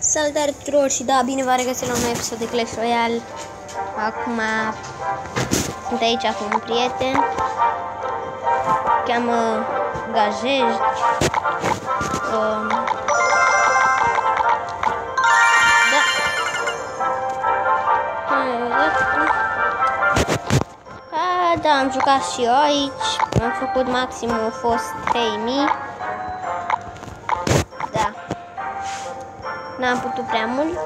Salutare tuturor și da, bine v-am regăsit la un nou episod de Clash Royale. Acum sunt aici cu un prieten. Cheamă Gajej. Da, am jucat și eu aici. Am făcut maximul, a fost 3000. Da. N-am putut prea mult.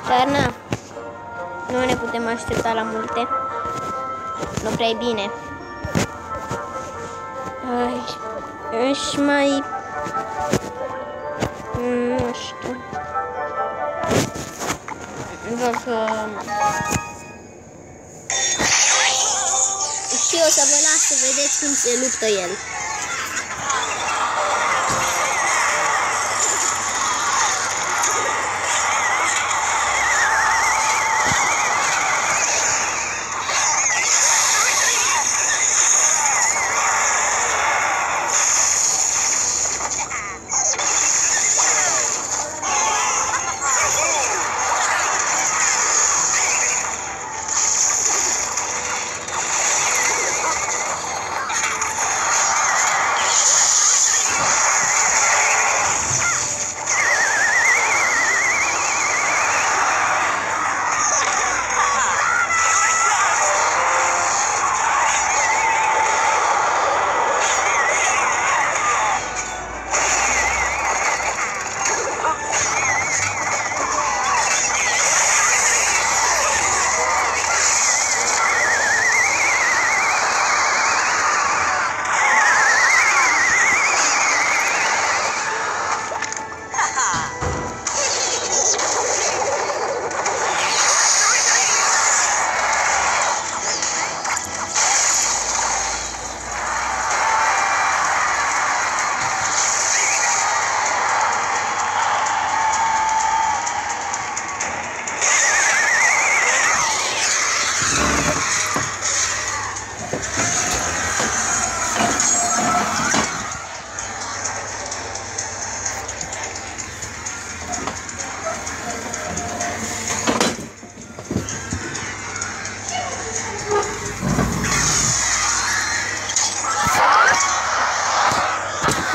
Dar na, nu ne putem aștepta la multe. Nu prea e bine. Și mai... nu știu. Văd că... Și o să vă las să vedeți cum se luptă el.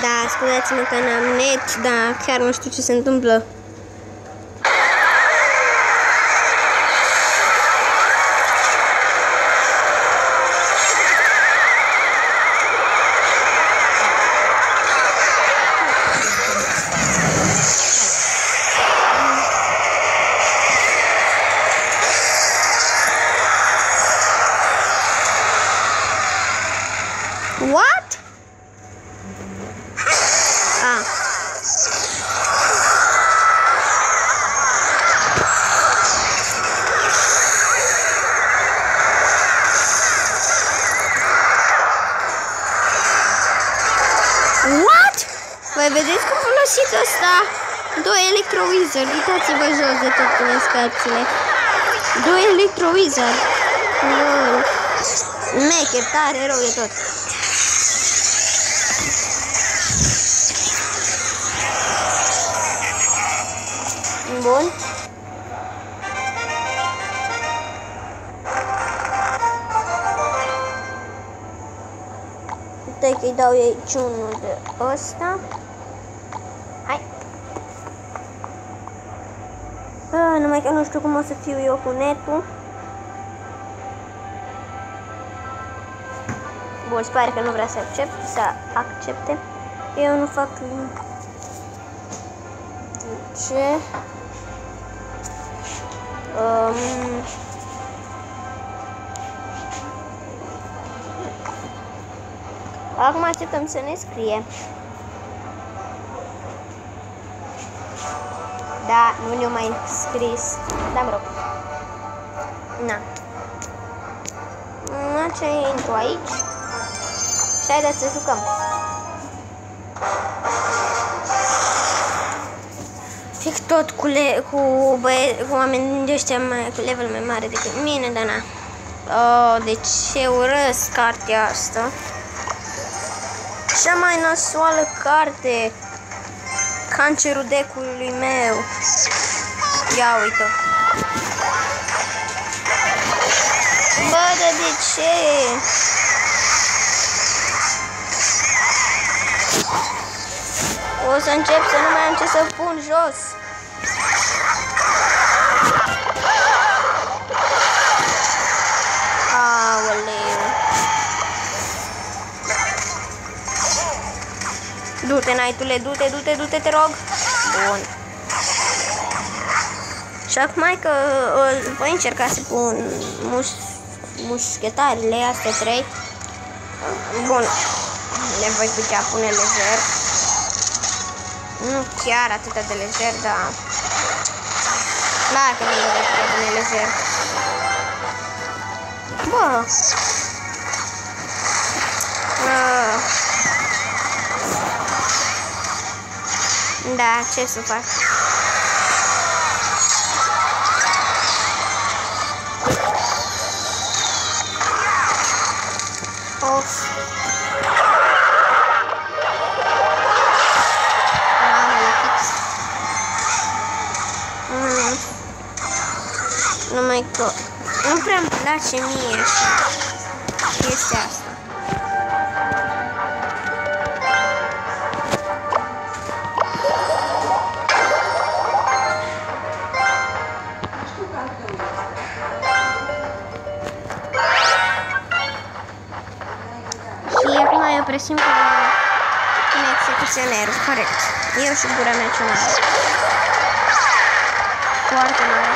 Da, scuzați-mă că n-am net, dar chiar nu știu ce se întâmplă. What? What? Voi vedeți cum folosit ăsta? 2 Electro Wizard. Uitați-vă jos de tot în scațile. 2 Electro Wizard. Mecher, tare, rău de tot. Bun. Uite că îi dau aici unul de ăsta. Hai. Numai că nu știu cum o să fiu eu cu netul. Bun, sper că nu vrea să accepte. Eu nu fac ce. Acum așteptăm să ne scrie. Da, nu ne-a mai scris. Da, mă rog. Na. Ce intru aici. Și haideți să jucăm. Fic tot cu oameni de ăștia cu level mai mare decât mine, dar na. Deci ce urăsc cartea asta. Cea mai nasoală carte. Cancerul decului meu. Ia uite. Bă, dar de ce? O să încep să nu mai am ce să pun jos. Aoleu. Du-te, Naitule, du-te, te rog. Bun. Și acum că voi încerca să pun mușchetarele astea 3. Bun. Le voi putea pune lejer. Nu chiar atât de lejer, dar clar că nu le voi putea pune lejer. Bă. Da, ce să fac? Of. Mamele fix. Numai că nu prea îmi place mie chestia asta. Eu presimt pe execuționerul, corect. Eu și gura mea ce mare. Foarte mare.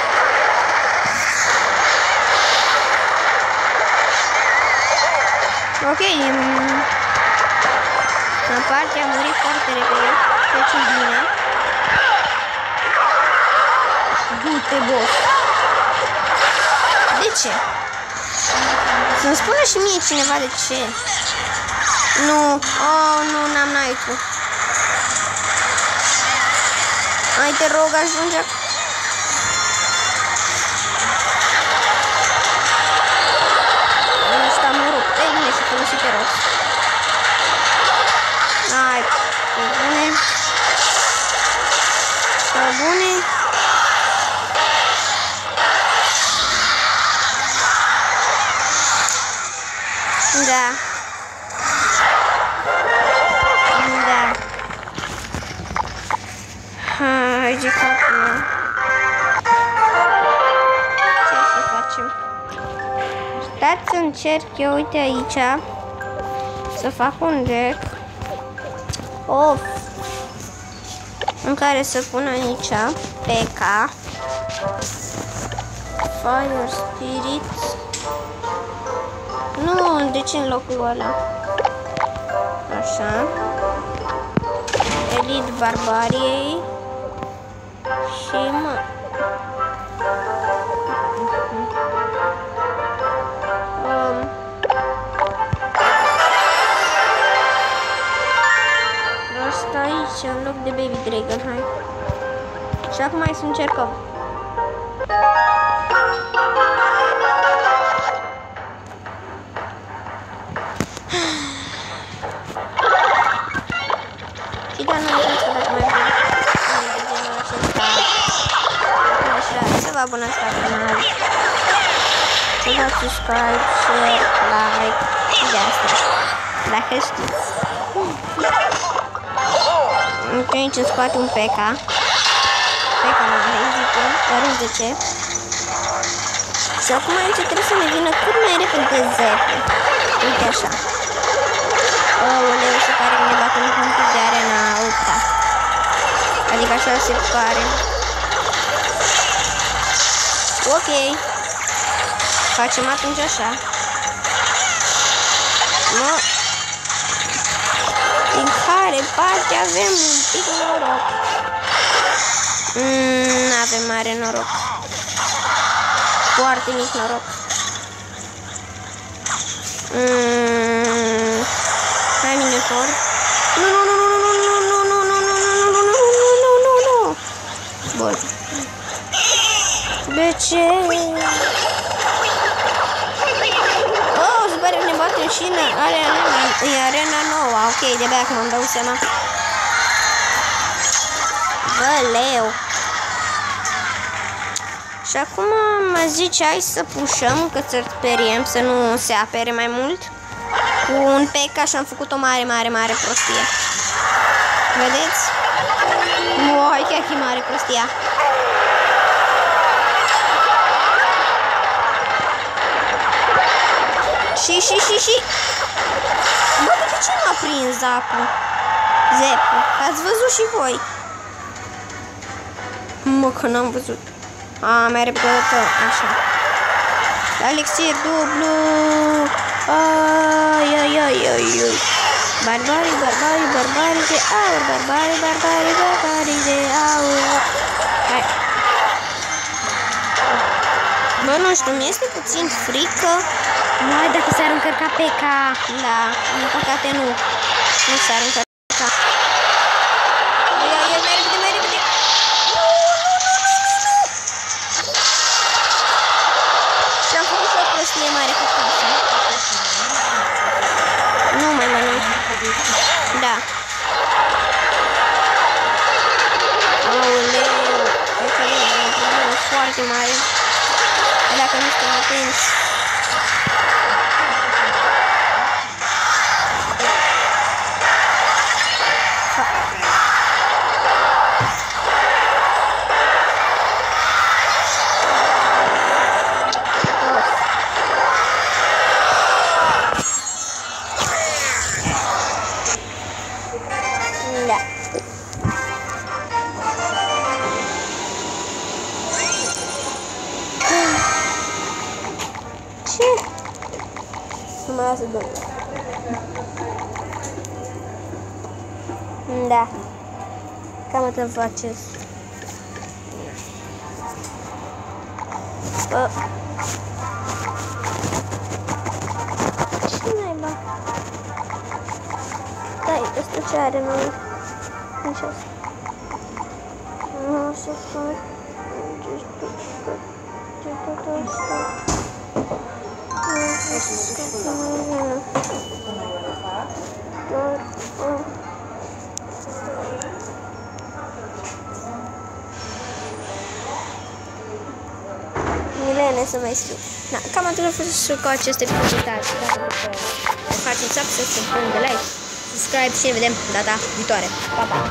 Ok, în parte a murit foarte repede, deci bine. Du-te, boss. De ce? Să-mi spună și mie cineva de ce. Nu, oh, nu, n-am night-ul. Hai, te rog, ajunge. Ăsta mă rup. Ei, bine, să folosi pe rost. Hai, pe bune. Pe bune. Da. Hai, ce facem? Ce să facem? Stați să încerc eu, uite aici, să fac un deck. Of. În care să pun aici P.K. Fire Spirit. Nu, de ce în locul ăla? Așa. Elite Barbariei. Și mă... Asta aici, în loc de Baby Dragon, hai. Și acum mai să încercăm. Și da, nu uitați că dacă mai vreau de genul acesta, să vă abonați la canal, să dați subscribe, share, like și de asta, dacă știți. Uite aici îmi scoate un P.K. P.K. mare, zic eu, dar de ce. Și acum aici trebuie să ne vină cât mai repede zete. Uite așa. Aoleu, se pare că ne batem în punctul de arena 8-a. Adică așa se pare. Ok. Facem atunci așa. No. Din care parte avem un pic noroc. N-avem mare noroc. Foarte mic noroc. Hai, Minotaur. Nu. Bun. De ce? Oh, se pare că ne batem și în arena nouă. Ok, de-abia acum îmi dau seama. Aoleu! Și acum mă zice, hai să pușăm, că să speriem să nu se apere mai mult. Cu un P.E.K.K.A și am făcut o mare prostie. Vedeți? Uai, chiar e mare prostia. Și. Bă, de ce m-a prins acum? Zepu, ați văzut și voi. Mă, că n-am văzut. A, mai repede, așa. Elixir dublu. Ai. Barbarii de aur. Barbarii de aur. Hai. Bă, nu știu, mi-este puțin frică. Mai dacă s-ar încărca P.E.K.K.A. Da, în păcate nu. Nu s-ar încărca. Mai repede. Și am făcut și o prostie mare cu casa. Nu mai mănânc. Da. Aoleu. Cred că e o problemă foarte mare. Dacă nu suntem atenți. Da. Ce? Nu mă lasă domnul. Da. Cam atât faceți. Bă. Ce naiba? Stai, ăsta ce are, nu? Nici asta. Nu o să fac. Ce tot asta. Milene să mai scriu. Da, cam atât a fost cu aceste publicații. Dacă faceți subscribe, să-mi pun de like, subscribe și ne vedem data viitoare. Pa, pa!